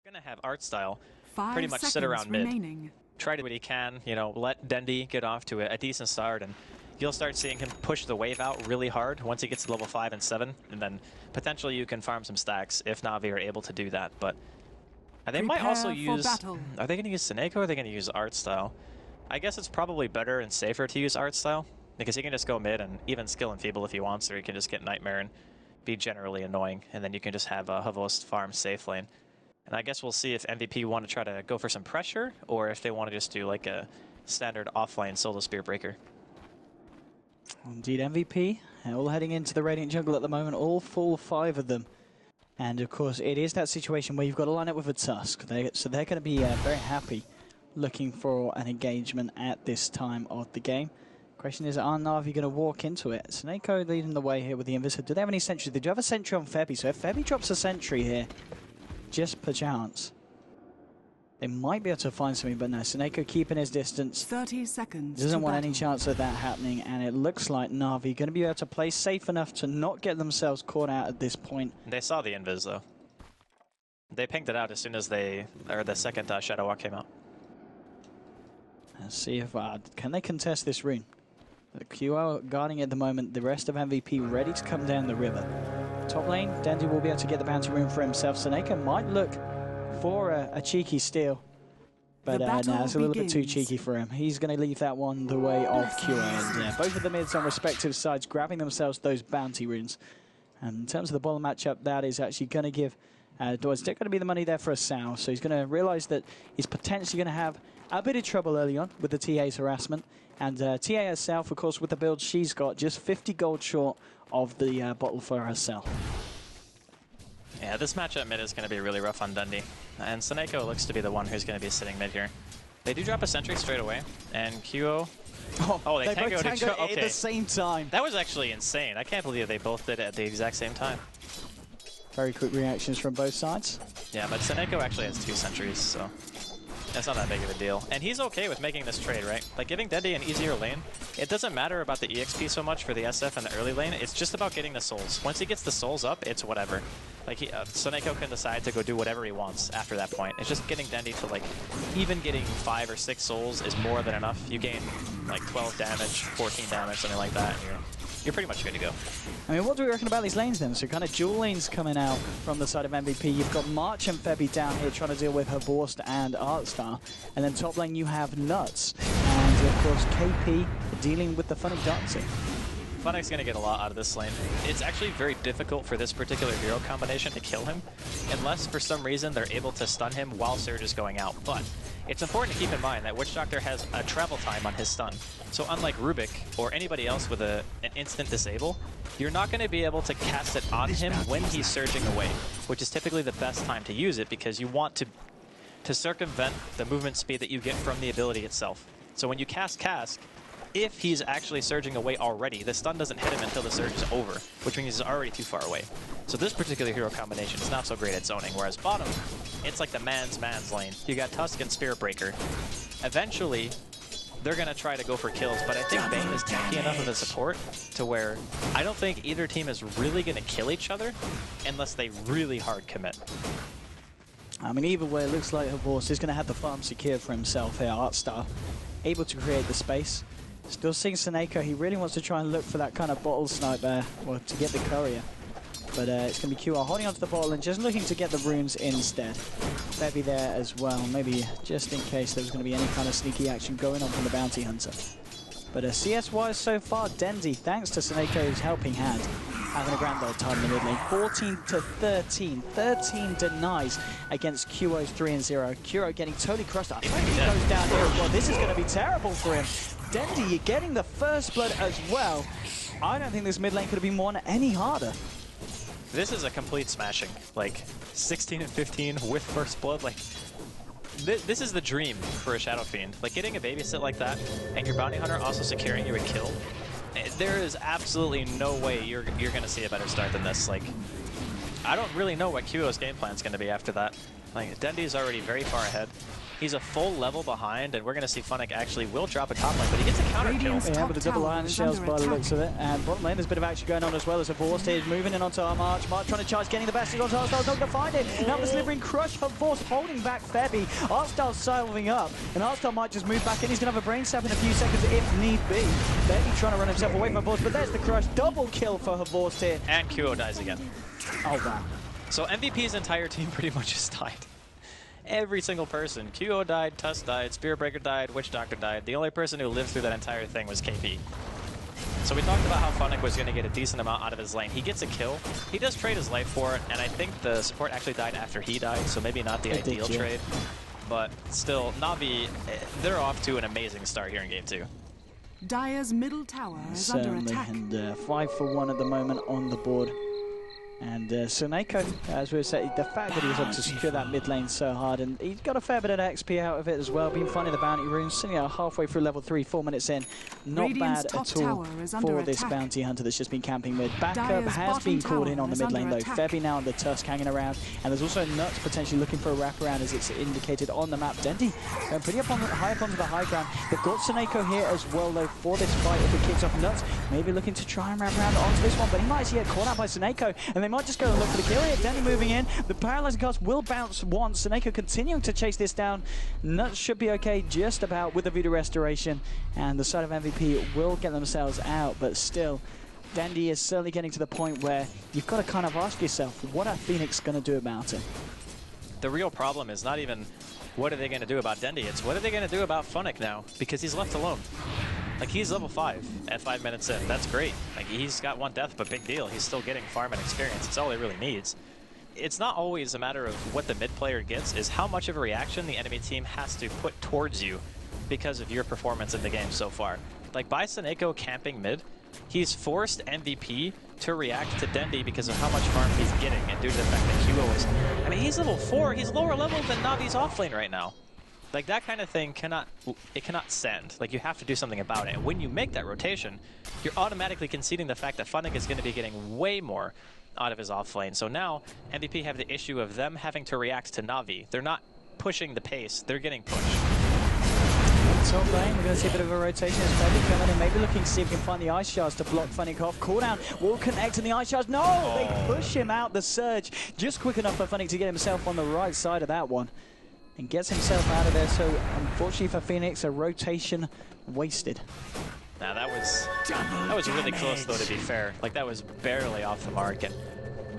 Gonna have art style pretty much sit around mid. Try to do what he can, you know, let Dendi get off to a decent start, and you'll start seeing him push the wave out really hard once he gets to level 5 and 7, and then potentially you can farm some stacks if Na'Vi are able to do that. But they might also use... Are they going to use Seneko or are they going to use art style? I guess it's probably better and safer to use art style, because he can just go mid and even skill Enfeeble if he wants, or he can just get Nightmare and be generally annoying, and then you can just have a Havost farm safe lane. And I guess we'll see if MVP want to try to go for some pressure, or if they want to just do like a standard offlane solo spear breaker. Indeed, MVP, all heading into the Radiant jungle at the moment, all full 5 of them. And of course, it is that situation where you've got to line up with a Tusk. So they're going to be very happy looking for an engagement at this time of the game. Question is, are Na'Vi going to walk into it? Seneko leading the way here with the Invis. Do they have any sentries? They do have a sentry on Febby, so if Febby drops a sentry here, just per chance, they might be able to find something, but no, Seneko keeping his distance. 30 seconds. Doesn't want any chance of that happening, and it looks like Na'Vi going to be able to play safe enough to not get themselves caught out at this point. They saw the Invis, though. They pinged it out as soon as the second Shadow Walk came out. Let's see if, can they contest this rune? The QO guarding at the moment, the rest of MVP ready to come down the river. Top lane, Dendi will be able to get the bounty rune for himself. Seneko might look for a cheeky steal, but no, it's a little bit too cheeky for him. He's going to leave that one the way of QO. And both of the mids on respective sides grabbing themselves those bounty runes. And in terms of the bottom matchup, that is actually going to give Dwayne's going to be the money there for a Sao. So he's going to realize that he's potentially going to have a bit of trouble early on with the TA's harassment. And TA herself, of course, with the build she's got, just 50 gold short of the bottle for herself. Yeah, this matchup mid is going to be really rough on Dendi. And Seneko looks to be the one who's going to be sitting mid here. They do drop a sentry straight away, and QO... Oh, they tango at the same time. That was actually insane. I can't believe they both did it at the exact same time. Very quick reactions from both sides. Yeah, but Seneko actually has 2 sentries, so that's not that big of a deal. And he's okay with making this trade, right? Like, giving Dendi an easier lane, it doesn't matter about the EXP so much for the SF in the early lane. It's just about getting the souls. Once he gets the souls up, it's whatever. Like, Seneko can decide to go do whatever he wants after that point. It's just getting Dendi to, like, even getting 5 or 6 souls is more than enough. You gain, like, 12 damage, 14 damage, something like that, and you're pretty much good to go. I mean, what do we reckon about these lanes then? So kind of dual lanes coming out from the side of MVP. You've got March and Febby down here trying to deal with her Borst and Artstar. And then top lane you have Nuts. And of course KP dealing with the Funny dancing. Funny's going to get a lot out of this lane. It's actually very difficult for this particular hero combination to kill him, unless for some reason they're able to stun him while Surge is going out. But it's important to keep in mind that Witch Doctor has a travel time on his stun. So unlike Rubik or anybody else with an instant disable, you're not going to be able to cast it on him when he's surging away, which is typically the best time to use it because you want to circumvent the movement speed that you get from the ability itself. So when you cast Cask, if he's actually surging away already, the stun doesn't hit him until the surge is over, which means he's already too far away. So this particular hero combination is not so great at zoning, whereas bottom, it's like the man's lane. You got Tusk and Spirit Breaker. Eventually, they're going to try to go for kills, but I think Bane is tanky enough of a support to where I don't think either team is really going to kill each other unless they really hard commit. I mean, either way, it looks like Havost is going to have the farm secured for himself here. Artstar able to create the space. Still seeing Seneko, he really wants to try and look for that kind of bottle snipe there, or to get the courier. But it's going to be QR holding onto the bottle and just looking to get the runes instead. Febby there as well, maybe just in case there was going to be any kind of sneaky action going on from the Bounty Hunter. But CS-wise so far, Dendi, thanks to Seneko's helping hand, having a grand old time in the mid lane. 14 to 13. 13 denies against QO's 3-0. QO getting totally crushed. I think he goes down here as well. This is going to be terrible for him. Dendi, you're getting the first blood as well. I don't think this mid lane could have been won any harder. This is a complete smashing. Like, 16 and 15 with first blood. Like, this is the dream for a Shadow Fiend. Like, getting a babysit like that, and your bounty hunter also securing you a kill. There is absolutely no way you're going to see a better start than this. Like, I don't really know what QO's game plan is going to be after that. Like, Dendi's already very far ahead. He's a full level behind, and we're going to see Funnick actually will drop a top lane, but he gets a counter kill. Yeah, with the double iron shells by the looks of it. And bottom lane, there's a bit of action going on as well as a Force here moving in onto our March. March trying to charge, getting the best onto Artstyle's not going to find it. Now the delivering crush for Force, holding back Febby. Artstyle's solving up, and Artstyle might just move back in. He's going to have a brain sap in a few seconds if need be. Febby trying to run himself away from Force, but there's the crush. Double kill for Force here. And QO dies again. Oh, wow. So MVP's entire team pretty much just died. Every single person. QO died, Tusk died, Spirit Breaker died, Witch Doctor died. The only person who lived through that entire thing was KP. So we talked about how Funnick was going to get a decent amount out of his lane. He gets a kill. He does trade his life for it, and I think the support actually died after he died, so maybe not the ideal trade. But still, Na'Vi, they're off to an amazing start here in Game 2. Dire's middle tower is under attack. And 5-for-1 at the moment on the board. And Suneko, as we said, the fact that he was able to secure that mid lane so hard, and he got a fair bit of XP out of it as well, been finding the bounty runes, sitting out halfway through level 3, 4 minutes in. Not bad at all for this bounty hunter that's just been camping mid. Backup has been called in on the mid lane though. Febby now on the Tusk hanging around, and there's also Nuts potentially looking for a wraparound as it's indicated on the map. Dendi going pretty high up onto the high ground. They've got Suneko here as well though for this fight if it kicks off. Nuts maybe looking to try and wrap around onto this one, but he might actually get caught out by Suneko, and they might just go and look for the kill here. Dendi moving in. The paralyzing cast will bounce once. Suneko continuing to chase this down. Nuts should be okay just about with the Voodoo Restoration, and the side of MVP will get themselves out, but still, Dendi is certainly getting to the point where you've got to kind of ask yourself, what are Phoenix going to do about it? The real problem is not even what are they going to do about Dendi, it's what are they going to do about Funnick now, because he's left alone. Like, he's level 5 at 5 minutes in. That's great. Like, he's got 1 death, but big deal. He's still getting farm and experience. It's all he really needs. It's not always a matter of what the mid player gets, is how much of a reaction the enemy team has to put towards you because of your performance in the game so far. Like, by Suneko camping mid, he's forced MVP to react to Dendi because of how much farm he's getting, and due to the fact that QO is... I mean, he's level 4. He's lower level than Navi's offlane right now. Like, that kind of thing cannot stand. Like, you have to do something about it. And when you make that rotation, you're automatically conceding the fact that Funnick is going to be getting way more out of his offlane. So now, MVP have the issue of them having to react to Na'Vi. They're not pushing the pace, they're getting pushed. Top lane, we're going to see a bit of a rotation as Febby coming in, maybe looking to see if we can find the Ice Shards to block Funnick off. Cooldown will connect, and the Ice Shards, no! They push him out the surge. Just quick enough for Funnick to get himself on the right side of that one. And gets himself out of there, so unfortunately for Phoenix, a rotation wasted. Now that was really close though, to be fair. Like, that was barely off the mark, and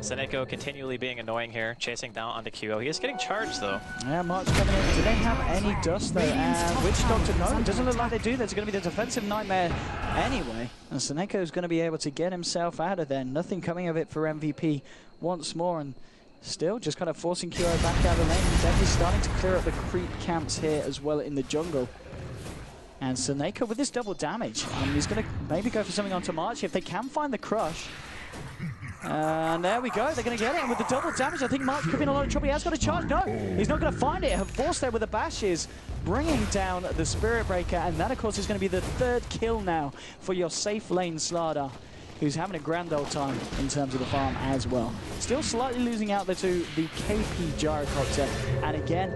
Suneko continually being annoying here, chasing down onto QO. He is getting charged though. Yeah, March coming in. Do they have any dust though? And Witch Doctor, no, it doesn't look like they do. There's going to be the defensive nightmare anyway. And Suneko is going to be able to get himself out of there. Nothing coming of it for MVP once more, and still just kind of forcing QO back out of the lane. Dendi's starting to clear up the creep camps here as well in the jungle. And Suneko with this double damage, he's going to maybe go for something onto March if they can find the crush. And there we go, they're going to get it. And with the double damage, I think March could be in a lot of trouble. He has got a charge. No, he's not going to find it. Have forced there with the bashes, bringing down the Spirit Breaker. And that, of course, is going to be the 3rd kill now for your safe lane Slardar, who's having a grand old time in terms of the farm as well. Still slightly losing out there to the KP Gyrocopter. And again,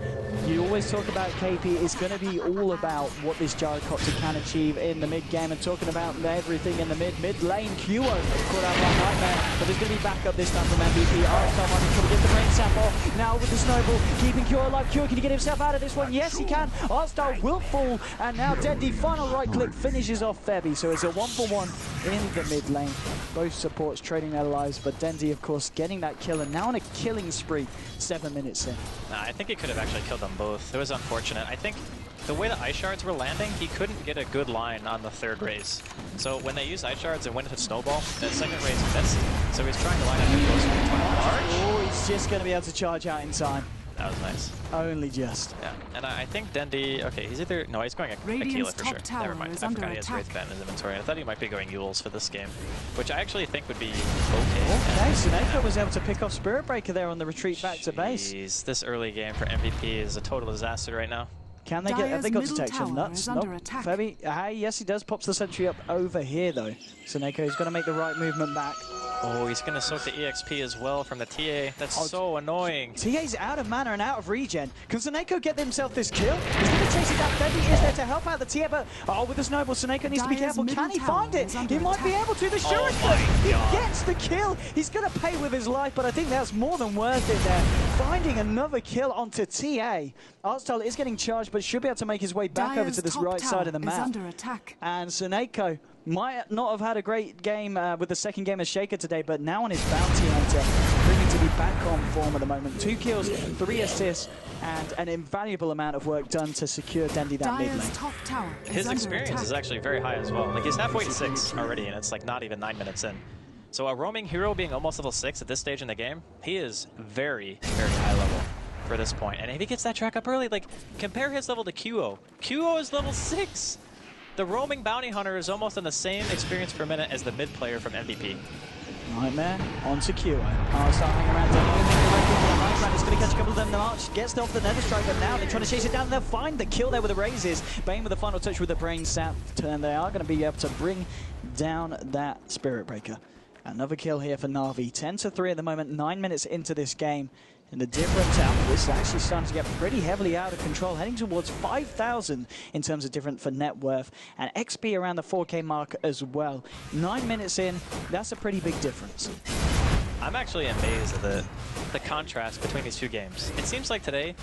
you always talk about KP. It's going to be all about what this Gyrocopter can achieve in the mid game, and talking about everything in the mid lane. QO caught out by Nightmare, but there's going to be backup this time from MVP. Artstyle might be trying to get the brain sample. Now with the snowball, keeping QO alive. QO, can he get himself out of this one? Yes, he can. Artstyle will fall, and now Dendi, final right click, finishes off Febby. So it's a 1-for-1 in the mid lane. Both supports trading their lives, but Dendi, of course, getting that kill, and now on a killing spree 7 minutes in. I think he could have actually killed them both. It was unfortunate. I think the way the Ice Shards were landing, he couldn't get a good line on the 3rd raise. So when they used Ice Shards and went into Snowball, the 2nd raise missed. So he's trying to line up a closer to 20 large. Oh, he's just going to be able to charge out in time. That was nice. Only just. Yeah, and I think Dendi, okay, he's either, no, he's going Aquila for sure. Never mind, I forgot he has Wraith Band in his inventory. I thought he might be going Yules for this game, which I actually think would be okay. Okay, Suneko was able to pick off Spirit Breaker there on the retreat back to base. This early game for MVP is a total disaster right now. Can they get, have they got detection? Nuts? Nope. Febby, yes he does, pops the sentry up over here though. Suneko is going to make the right movement back. Oh, he's going to soak the EXP as well from the TA. That's so annoying. TA's out of mana and out of regen. Can Seneko get himself this kill? He's going to chase it down. Dendi is there to help out the TA, but with the snowball, Seneko needs to be careful. Can he find it? He might be able to. The shuriken! He gets the kill. He's going to pay with his life, but I think that's more than worth it there. Finding another kill onto TA. Artstyle is getting charged, but should be able to make his way back over to this right side of the map. Under attack. And Seneko might not have had a great game with the second game as Shaker today, but now on his bounty hunter, proving to be back on form at the moment. 2 kills, 3 assists, and an invaluable amount of work done to secure Dendi that mid lane. Top tower His experience is actually very high as well. Like, he's halfway to 6 already, and it's like not even 9 minutes in. So a roaming hero being almost level 6 at this stage in the game, he is very, very high level for this point. And if he gets that track up early, like, compare his level to QO. QO is level 6! The roaming bounty hunter is almost on the same experience per minute as the mid player from MVP. Nightmare onto QO. Start hanging around. Nightmare is going to catch a couple of them in the march. Gets off the Nether Strike, but now they're trying to chase it down. They'll find the kill there with the raises. Bane with the final touch with the brain sap turn. They are going to be able to bring down that Spirit Breaker. Another kill here for Na'Vi. 10-3 at the moment. 9 minutes into this game. And the difference out, this is actually starting to get pretty heavily out of control, heading towards 5,000 in terms of different for net worth, and XP around the 4K mark as well. 9 minutes in, that's a pretty big difference. I'm actually amazed at the contrast between these two games. It seems like today,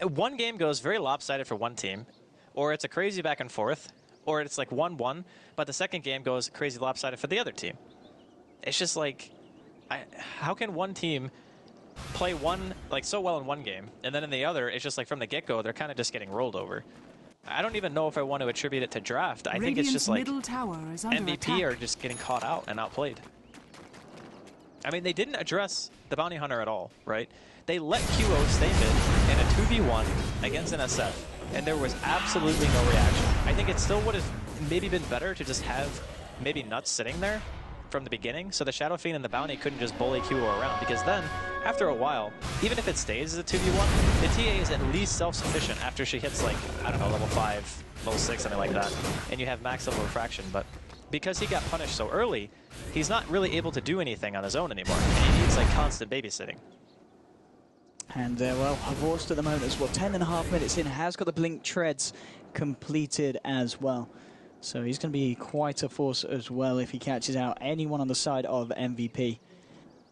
one game goes very lopsided for one team, or it's a crazy back and forth, or it's like 1-1, but the second game goes crazy lopsided for the other team. It's just like, how can one team play so well in one game, and then in the other, it's just like from the get-go, they're kind of just getting rolled over. I don't even know if I want to attribute it to draft. I think it's just like MVP are just getting caught out and outplayed. I mean, they didn't address the bounty hunter at all, right? They let QO stay mid in a 2v1 against an SF, and there was absolutely no reaction. I think it still would have maybe been better to just have maybe Nuts sitting there from the beginning, so the Shadow Fiend and the Bounty couldn't just bully QO around, because then, after a while, even if it stays as a 2v1, the TA is at least self-sufficient after she hits, like, I don't know, level 5, level 6, something like that, and you have max level refraction, but because he got punished so early, he's not really able to do anything on his own anymore, and he needs, like, constant babysitting. And, well, Horst at the moment as well, 10.5 minutes in, has got the Blink Treads completed as well. So he's going to be quite a force as well if he catches out anyone on the side of MVP.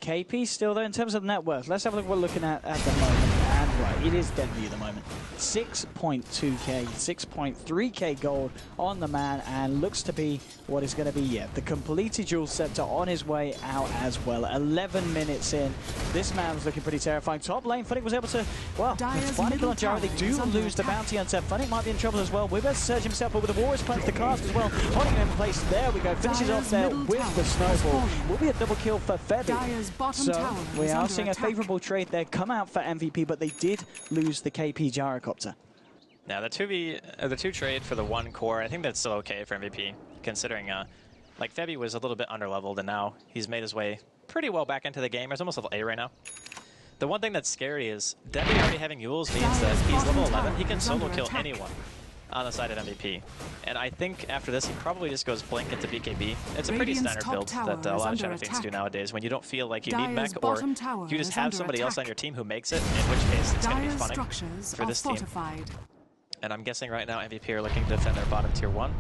KP still there in terms of net worth. Let's have a look what we're looking at the moment. And right, it is Dendi at the moment. 6.2k, 6.3k gold on the man, and looks to be what is going to be, the completed Jewel Scepter on his way out as well. 11 minutes in. This man's looking pretty terrifying. Top lane, Funnick was able to, well, find a kill on Jaro. They do lose the bounty hunter. Funnick might be in trouble as well. We're about to surge himself, but with the Warriors punch the cast as well. Holding him in place. There we go. Finishes off there with the snowball. Will be a double kill for Febby. So we are seeing a favorable trade there come out for MVP, but they did lose the KP Gyrocopter. Now the 2 trade for the 1 core, I think that's still okay for MVP, considering like Febby was a little bit underleveled, and now he's made his way pretty well back into the game. He's almost level A right now. The one thing that's scary is Dendi already having Yules means that he's level 11. He can solo kill anyone on the side of MVP. And I think after this, he probably just goes Blink into BKB. It's a pretty standard build that a lot of Shadow Fiends do nowadays when you don't feel like you need mech, or you just have somebody else on your team who makes it, in which case it's going to be funny for this team. And I'm guessing right now MVP are looking to defend their bottom tier 1.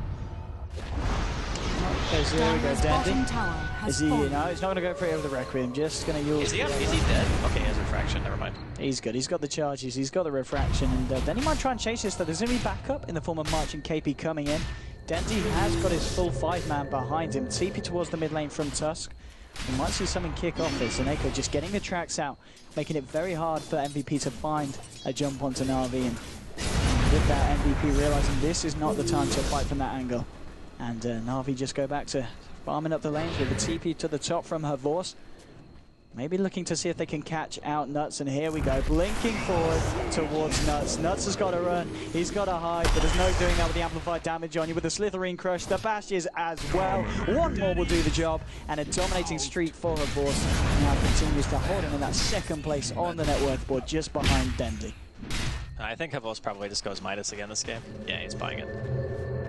Okay, so there we go, Dendi. Is he, no, he's not going to go for it with the Requiem, just going to use... Is he dead? Okay, he has refraction, never mind. He's good, he's got the charges, he's got the refraction, and then he might try and chase this, though. There's going to be backup in the form of March and KP coming in. Dendi has got his full 5-man behind him. TP towards the mid lane from Tusk. We might see something kick off this, and Echo just getting the tracks out, making it very hard for MVP to find a jump onto Na'Vi, and with that, MVP realizing this is not the time to fight from that angle. And Na'Vi just go back to farming up the lanes with the TP to the top from her Vorse. Maybe looking to see if they can catch out Nuts, and here we go, blinking forward towards Nuts. Nuts has got to run, he's got to hide, but there's no doing that with the amplified damage on you. With the Slitherine Crush, the Bashes as well. One more will do the job, and a dominating streak for her Vorse now continues to hold him in that second place on the net worth board, just behind Dendi. I think Havos probably just goes Midas again this game. Yeah, he's buying it.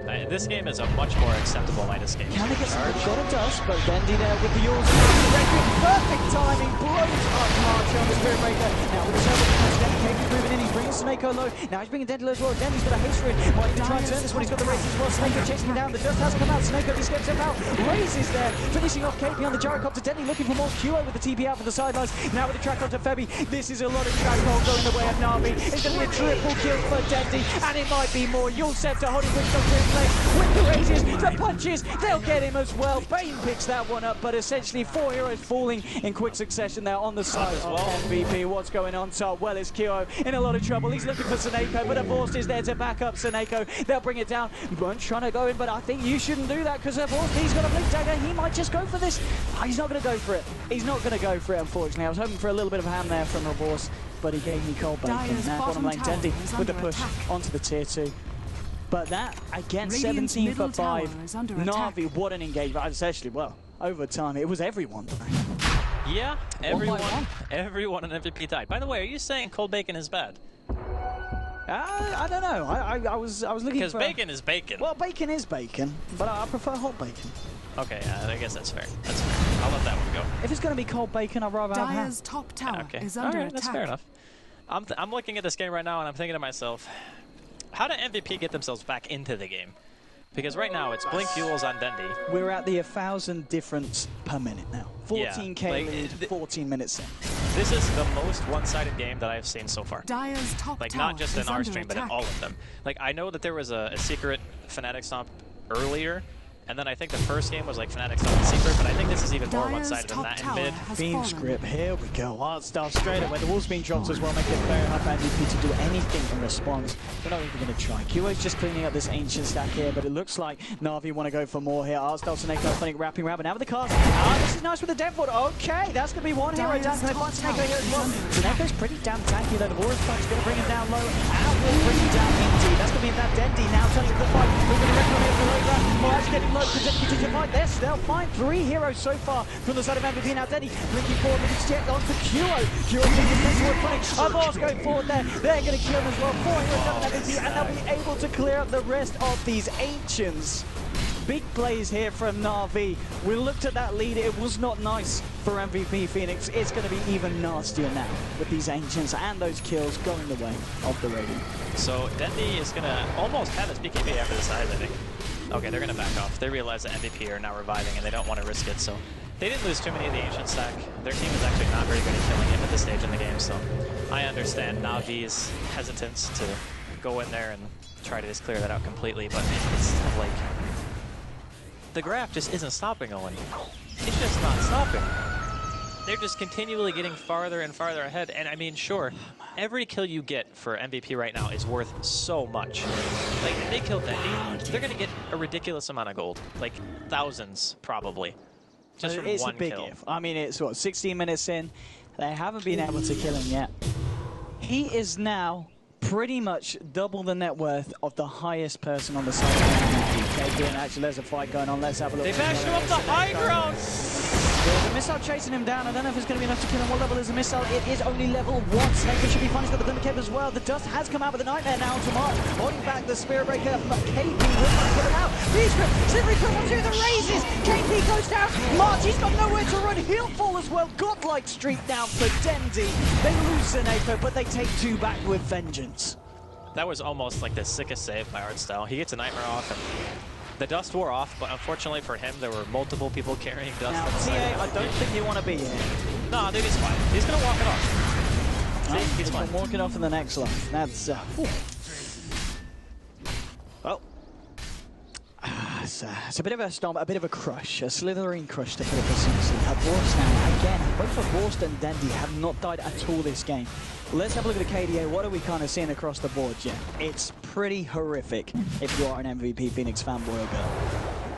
This game is a much more acceptable Natus game. Can they get some got a dust, but Dendi there with the Yules. Perfect timing, blows up March on the Spirit Breaker. Now with the Shadow Fiend, Dendi keeps moving in, he's bringing Snako low. Now he's bringing Dendi low as well. Dendi's got a haste for it. Might even try and turn this one, he's got the race as well. Snako chasing him down, the dust has come out. Snako just gets him out. Raises there, finishing off KP on the gyrocopter. Dendi looking for more QO with the TP out for the sidelines. Now with the track onto Febby, this is a lot of track hold going the way of Na'Vi. It's going to be a triple kill for Dendi, and it might be more. Yul Scepter holding Quick Doctor in place with the raises, the punches, they'll get him as well. Bane picks that one up, but essentially 4 heroes falling in quick succession there on the side of MVP. What's going on top? Well, it's Kyo in a lot of trouble. He's looking for Snako, but Avorst is there to back up Snako. They'll bring it down. Bunch trying to go in, but I think you shouldn't do that because Avorst, he's got a blink dagger. He might just go for this. Oh, he's not going to go for it. He's not going to go for it, unfortunately. I was hoping for a little bit of a hand there from Avorst, but he gave me cold bacon. Now bottom lane Dendi with the push onto the tier 2. But that, again, 17 for 5. Na'Vi, what an engagement. Essentially, well, over time, it was everyone. Yeah, everyone in MVP died. By the way, are you saying cold bacon is bad? I don't know. I was looking for... Because bacon is bacon. Well, bacon is bacon, but I prefer hot bacon. Okay, I guess that's fair. That's fair. I'll let that one go. If it's going to be cold bacon, I'd rather have ham. Dire's top tower is All under right, attack. that's fair enough. I'm looking at this game right now, and I'm thinking to myself, how did MVP get themselves back into the game? Because right now, it's Blink Fuels on Dendi. We're at the 1,000 difference per minute now. 14k lead, 14 minutes in. This is the most one-sided game that I've seen so far. Dire's top like, tower not just in our stream, but in attack. all of them. Like, I know that there was a secret Fnatic Stomp earlier, and then I think the first game was like Fnatic Stomp and secret, but I think this is even more one-sided than that in mid. Fiend script, here we go. Art style straight away. The wall's being dropped as well, making it very hard for MVP to do anything in response. They're not even going to try. QA's just cleaning up this ancient stack here, but it looks like Na'Vi want to go for more here. Art style, Snako, Funny wrapping around, but now with the cast. This is nice with the Deadwood. Okay, that's going to be one hero down. Can they find Snako here as well? Snako's pretty damn tanky though. The Warriors Punch is going to bring him down low. And will bring him down indeed. That's going to be that Dendi now turning to the fight. Moving the rest of the below that. Mirage getting low. Continue to fight this. They'll find 3 heroes so far from the side of MVP. Now Dendi blinking forward with his jet onto Kyo. Kyo taking this forward punish. Avorst going forward there. They're going to kill him as well. 4 heroes down MVP, and they'll be able to clear up the rest of these ancients. Big plays here from Na'Vi. We looked at that lead. It was not nice for MVP Phoenix. It's going to be even nastier now with these ancients and those kills going the way of the Radiant. So Dendi is going to almost have his BKB after this dive, I think. Okay, they're going to back off. They realize that MVP are now reviving and they don't want to risk it, so they didn't lose too many of the ancient stack. Their team is actually not very good at killing him at this stage in the game, so I understand Na'Vi's hesitance to go in there and try to just clear that out completely, but it's like the graph just isn't stopping, Owen. It's just not stopping. They're just continually getting farther and farther ahead, and I mean, sure, every kill you get for MVP right now is worth so much. Like, if they kill Dendi, they're going to get a ridiculous amount of gold. Like, thousands, probably. Just from it's one a big kill. if. I mean, it's what, 16 minutes in. They haven't been able to kill him yet. He is now pretty much double the net worth of the highest person on the side of MVP. And actually, there's a fight going on. Let's have a look. They bashed him up the high ground! There's a missile chasing him down. I don't know if it's going to be enough to kill him. What level is the missile? It is only level 1. Snako should be fine. He's got the Glimmer Cape as well. The dust has come out with the Nightmare now to Mark. Holding back the Spirit Breaker. KP will kill him out. V-Script, Slippery Foot onto the raises. KP goes down. March, he's got nowhere to run. He'll fall as well. Godlike streak down for Dendi. They lose Snako, but they take 2 back with vengeance. That was almost like the sickest save by Artstyle. He gets a Nightmare off, and the dust wore off, but unfortunately for him, there were multiple people carrying dust. Now, TA, I don't think you want to be here. No, dude, he's fine. He's going to walk it off. No, he's fine. Walking off in the next life. That's... well... It's a bit of a stomp, a bit of a crush, a slithering crush to put it precisely. Avorst now, again, both Avorst and Dendi have not died at all this game. Let's have a look at the KDA. What are we kind of seeing across the board, Jen? It's pretty horrific if you are an MVP Phoenix fanboy or girl.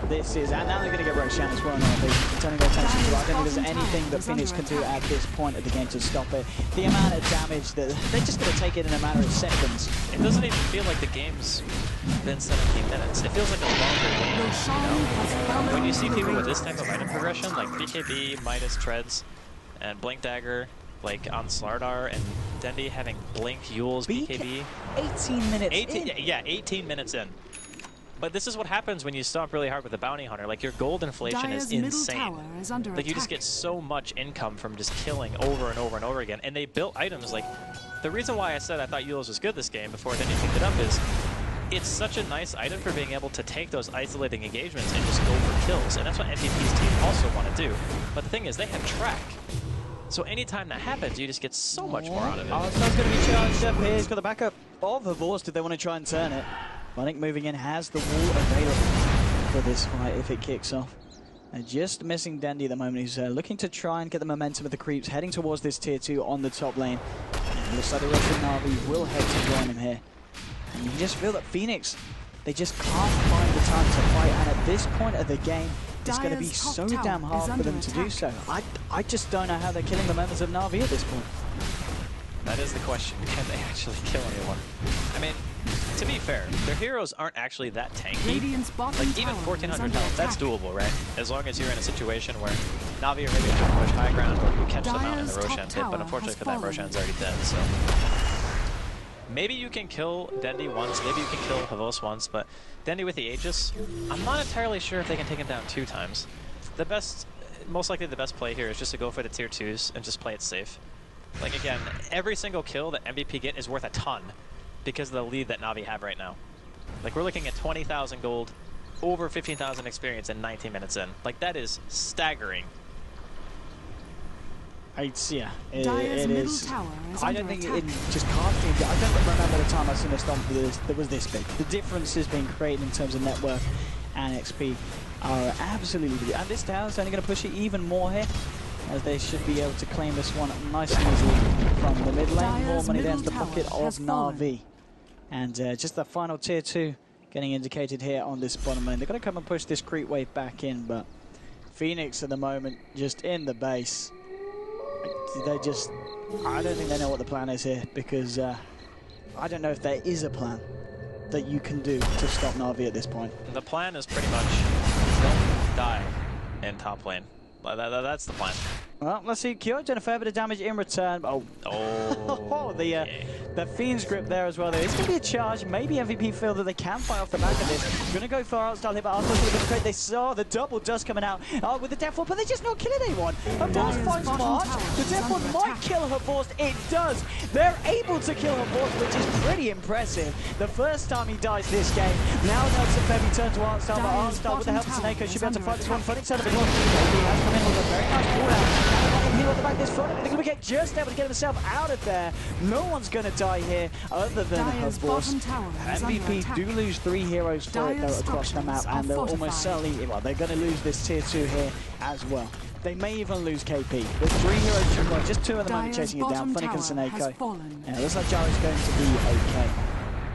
This is, and now they're going to get Roshan as well. Now they're turning their attention to it. I don't think there's anything that Phoenix can do at this point of the game to stop it. The amount of damage that they're just going to take it in a matter of seconds. It doesn't even feel like the game's been 17 minutes. It feels like a longer game. You know? When you see people with this type of item progression, like BKB, Midas, Treads, and Blink Dagger, like on Slardar, and Dendi having Blink, Yules, BKB. 18 minutes in. Yeah, 18 minutes in. But this is what happens when you stomp really hard with a bounty hunter. Like, your gold inflation is insane. Like, you just get so much income from just killing over and over and over again. And they built items like... The reason why I said I thought Euros was good this game before Dendi picked it up is it's such a nice item for being able to take those isolating engagements and just go for kills. And that's what MVP's team also want to do. But the thing is, they have track. So anytime that happens, you just get so much more out of it. Arsenal's going to be charged up here. He's got the backup of Havors. Did they want to try and turn it? I think moving in has the wall available for this fight if it kicks off. And just missing Dendi at the moment. He's looking to try and get the momentum of the creeps, heading towards this tier 2 on the top lane. And looks like the rest of Na'Vi will head to join him here. And you can just feel that Phoenix, they just can't find the time to fight. And at this point of the game, it's going to be so damn hard for them to do so. I just don't know how they're killing the members of Na'Vi at this point. That is the question. Can they actually kill anyone? I mean, to be fair, their heroes aren't actually that tanky. Like, even 1400 health, that's doable, right? As long as you're in a situation where Na'Vi are maybe trying to push high ground or you catch them out in the Roshan pit, but unfortunately for that, Roshan's already dead, so... Maybe you can kill Dendi once, maybe you can kill Havos once, but Dendi with the Aegis, I'm not entirely sure if they can take him down 2 times. The best, most likely the best play here is just to go for the tier 2s and just play it safe. Like, again, every single kill that MVP get is worth a ton because of the lead that Na'Vi have right now. Like, we're looking at 20,000 gold, over 15,000 experience in 19 minutes in. Like, that is staggering. Yeah, it is. I don't think it just casting. I don't remember the time I've seen a stomp that was this big. The differences being created in terms of network and XP are absolutely big. And this tower's only going to push it even more here, as they should be able to claim this one nice and easily from the mid lane. More money there in the pocket of Na'Vi. And just the final tier 2 getting indicated here on this bottom lane. They're going to come and push this creep wave back in, but Phoenix at the moment just in the base. They just, I don't think they know what the plan is here, because I don't know if there is a plan that you can do to stop Na'Vi at this point. The plan is pretty much don't die in top lane. That's the plan. Well, let's see. Kyo done a fair bit of damage in return. The Fiend's grip there as well. There is going to be a charge. Maybe MVP feel that they can fight off the back of this. Going to go for art style here, but Arsenal's going to be great. They saw the double dust coming out with the Death Ward, but they're just not killing anyone. Havors finds March. The Death Ward might kill Havors. It does. They're able to kill Havors, which is pretty impressive. The first time he dies this game. Now Nelson Febby turns to art style, but art style with the help of Snako should be able to fight this one. Funny turn of it on. He has come in with a very nice pull out. Heal at the back of this front. They're going to get just able to get himself out of there. No one's going to die here other than Havors. MVP do lose 3 heroes for it though across the map, and they're almost certainly, well, they're going to lose this tier 2 here as well. They may even lose KP. There's 3 heroes, just 2 at the moment chasing it down. Funnick and Seneko. Yeah, looks like Jaro's going to be okay.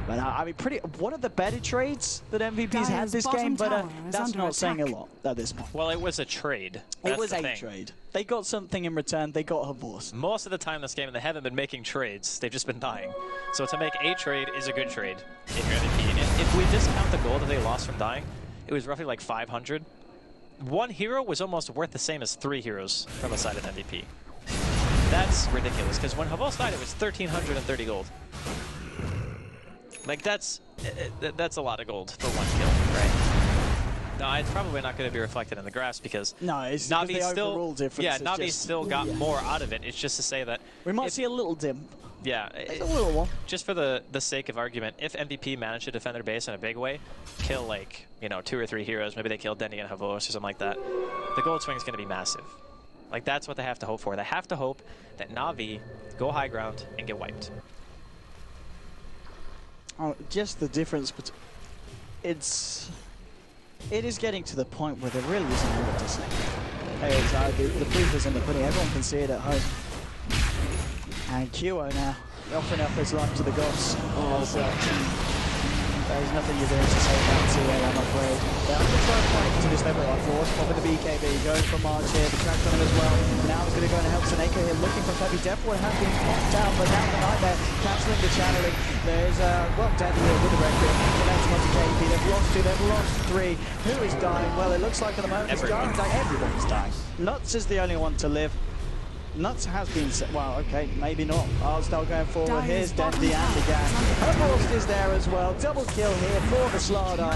But I mean, one of the better trades that MVP's had this game, but that's not saying a lot at this point. Well, it was a trade. That's it was a trade. They got something in return. They got Havors. Most of the time this game, they haven't been making trades. They've just been dying. So to make a trade is a good trade if you're MVP. And if we discount the gold that they lost from dying, it was roughly like 500. 1 hero was almost worth the same as 3 heroes from the side of MVP. That's ridiculous, because when Havos died, it was 1,330 gold. Like, that's a lot of gold for 1 kill, right? No, it's probably not going to be reflected in the graphs because Na'Vi still, Na'Vi still got more out of it. It's just to say that we might see a little dim. Yeah, a little one. Just for the sake of argument, if MVP managed to defend their base in a big way, kill like 2 or 3 heroes, maybe they kill Dendi and Havos or something like that, the gold swing is going to be massive. Like, that's what they have to hope for. They have to hope that Na'Vi go high ground and get wiped. Oh, just the difference, but it is getting to the point where there really isn't more to say. Hey, the proof is in the pudding. Everyone can see it at home. And Kyo now offering up his life to the gods. There's nothing you're going to say about TA, I'm afraid. They're going to try and fight to this level. Force popping the BKB, going for March here. The track's on him as well. Now he's going to go and help Seneko here, looking for Febby. Death Ward has been popped down, but now the Nightmare cancelling the channeling. There's Dendi here with the record. Connects onto KP. They've lost 2, they've lost 3. Who is dying? Well, it looks like at the moment it's dying. Everyone's dying. Nuts is the only one to live. Nuts has been set. Well, okay, maybe not. Artsdale going forward. Here's Dyer's Dendi and the gang. And bottom Forst is there as well. Double kill here for the Slardar.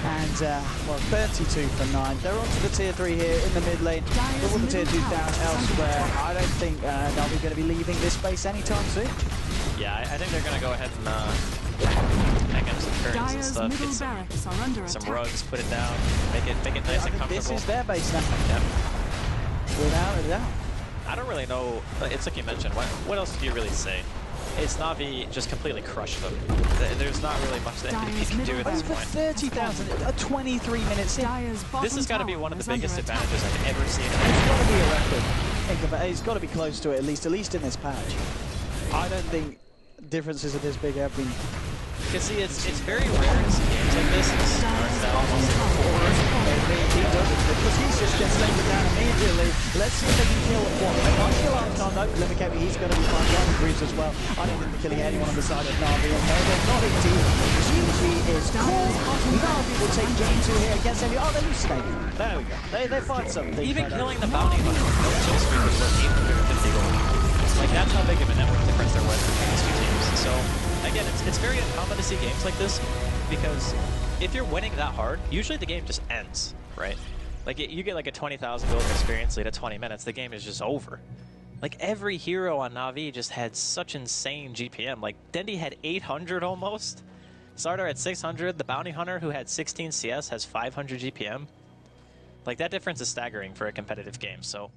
And, well, 32 for 9. They're onto the tier 3 here in the mid lane. Double the tier 2 down elsewhere. I don't think they'll be going to be leaving this space anytime soon. Yeah, I think they're going to go ahead and hang out some curtains and stuff. Get some rugs, put it down, make it nice and comfortable. This is their base now. Yep. Without a doubt. I don't really know. It's like you mentioned. What else do you really say? It's Na'Vi just completely crushed them. There's not really much that he can do at this Over point. 30,000, 23 minutes in. This has got to be one of the biggest advantages I've ever seen. It's got to be a record. It's got to be close to it, at least in this patch. I don't think differences of this big have been. You see, it's very rare to see games like this. It starts out almost like forward. He doesn't, because he just gets taken down immediately. Let's see if they can kill one. They might kill Archon though. Lemikemi, he's going to be fine. Diamond Greaves as well. I don't think they're killing anyone on the side of Na'Vi. And no, they're not indeed. GG is cool. Na'Vi will take game 2 here against Dendi. Oh, they lose Snake. There we go. They find something. Even killing the bounty hunter with no kill streak was worth 850 gold. Like, that's how big of a network difference there was between these two teams. So, again, it's very uncommon to see games like this, because if you're winning that hard, usually the game just ends, right? Like, you get like a 20,000 gold experience lead at 20 minutes, the game is just over. Like, every hero on Na'Vi just had such insane GPM. Like, Dendi had 800 almost. Slardar had 600. The bounty hunter, who had 16 CS, has 500 GPM. Like, that difference is staggering for a competitive game, so...